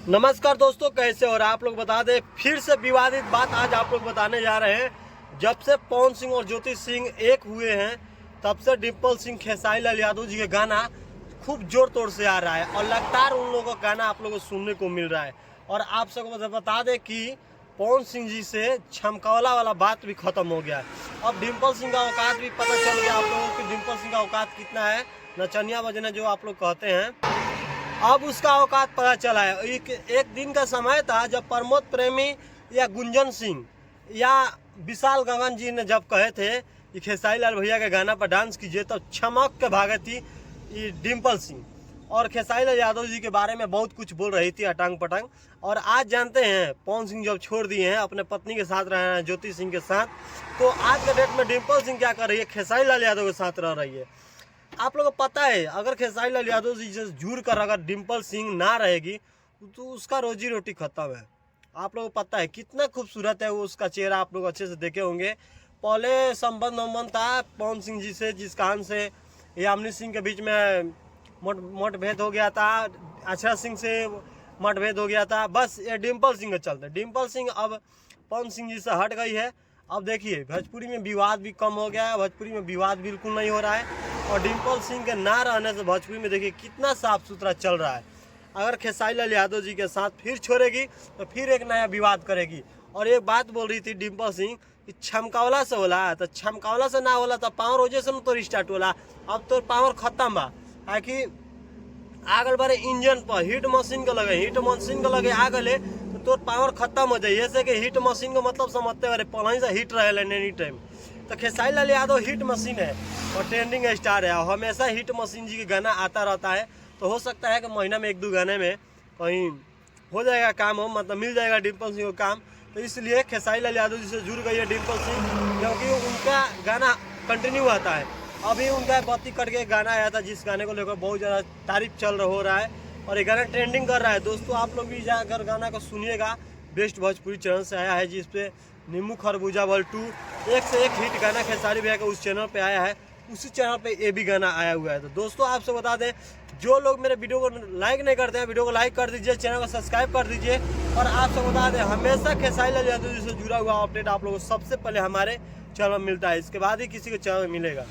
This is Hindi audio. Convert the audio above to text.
नमस्कार दोस्तों, कैसे और आप लोग बता दें फिर से विवादित बात आज आप लोग बताने जा रहे हैं। जब से पवन सिंह और ज्योति सिंह एक हुए हैं तब से डिम्पल सिंह खेसारी लाल यादव जी के गाना खूब जोर तोड़ से आ रहा है और लगातार उन लोगों का गाना आप लोगों को सुनने को मिल रहा है। और आप सबको बता दें कि पवन सिंह जी से छमकौला वाला बात भी खत्म हो गया है। अब डिम्पल सिंह का औकात भी पता चल गया आप लोगों को, डिम्पल सिंह का औकात कितना है, नचनिया बजना जो आप लोग कहते हैं, अब उसका औकात पता चला है। एक दिन का समय था जब प्रमोद प्रेमी या गुंजन सिंह या विशाल गगन जी ने जब कहे थे कि खेसारी लाल भैया के गाना पर डांस कीजिए, तो छमक के भागे थी ये डिम्पल सिंह और खेसारी लाल यादव जी के बारे में बहुत कुछ बोल रही थी अटांग पटांग। और आज जानते हैं पवन सिंह जब छोड़ दिए हैं, अपने पत्नी के साथ रह रहे हैं ज्योति सिंह के साथ, तो आज के डेट में डिम्पल सिंह क्या कर रही है, खेसारी लाल यादव के साथ रह रही है। आप लोगों को पता है अगर खेसारी लाल यादव जी से जुड़ कर अगर डिम्पल सिंह ना रहेगी तो उसका रोजी रोटी खत्म है। आप लोगों को पता है कितना खूबसूरत है वो, उसका चेहरा आप लोग अच्छे से देखे होंगे। पहले संबंध था पवन सिंह जी से, जिस कारण से यामिनी सिंह के बीच में मतभेद हो गया था, अक्षरा सिंह से मतभेद हो गया था, बस ये डिम्पल सिंह के चलते। डिम्पल सिंह अब पवन सिंह जी से हट गई है। अब देखिए भोजपुरी में विवाद भी कम हो गया है, भोजपुरी में विवाद बिल्कुल नहीं हो रहा है और डिम्पल सिंह के ना रहने से भोजपुरी में देखिए कितना साफ सुथरा चल रहा है। अगर खेसारी लाल यादव जी के साथ फिर छोड़ेगी तो फिर एक नया विवाद करेगी। और एक बात बोल रही थी डिम्पल सिंह कि छमकावला से होला, तो छमकावला से ना होला तो पावर वजह से तो रिस्टार्ट होला। अब तो पावर खत्म बा, कि आगल बारे इंजन पर हीट मशीन के लगे, हीट मशीन के लगे आ गए तो तोर पावर खत्म हो जाए। ऐसे कि हीट मशीन को मतलब समझते बारे पहले से हीट रहे एनी टाइम। तो खेसारी लाल यादव हीट मशीन है और ट्रेंडिंग स्टार है और हमेशा हीट मशीन जी के गाना आता रहता है। तो हो सकता है कि महीना में एक दो गाने में कहीं हो जाएगा काम, हो मतलब मिल जाएगा डिम्पल सिंह को काम। तो इसलिए खेसारी लाल यादव जी से जुड़ गई है डिम्पल सिंह, क्योंकि उनका गाना कंटिन्यू आता है। अभी उनका बत्ती कट के गाना आया था जिस गाने को लेकर बहुत ज़्यादा तारीफ चल रहा हो रहा है और ये गाना ट्रेंडिंग कर रहा है। दोस्तों आप लोग भी जाकर गाना को सुनिएगा, बेस्ट भोजपुरी चैनल से आया है जिसपे नींबू खरबूजा वर्ल्ड 2 एक से एक हिट गाना खेसारी भैया का उस चैनल पे आया है, उसी चैनल पे ये भी गाना आया हुआ है। तो दोस्तों आपसे बता दें, जो लोग मेरे वीडियो को लाइक नहीं करते हैं वीडियो को लाइक कर दीजिए, चैनल को सब्सक्राइब कर दीजिए। और आपसे बता दें हमेशा खेसारी लाल यादव जी से जुड़ा हुआ अपडेट आप लोगों को सबसे पहले हमारे चैनल में मिलता है, इसके बाद ही किसी को चैनल में मिलेगा।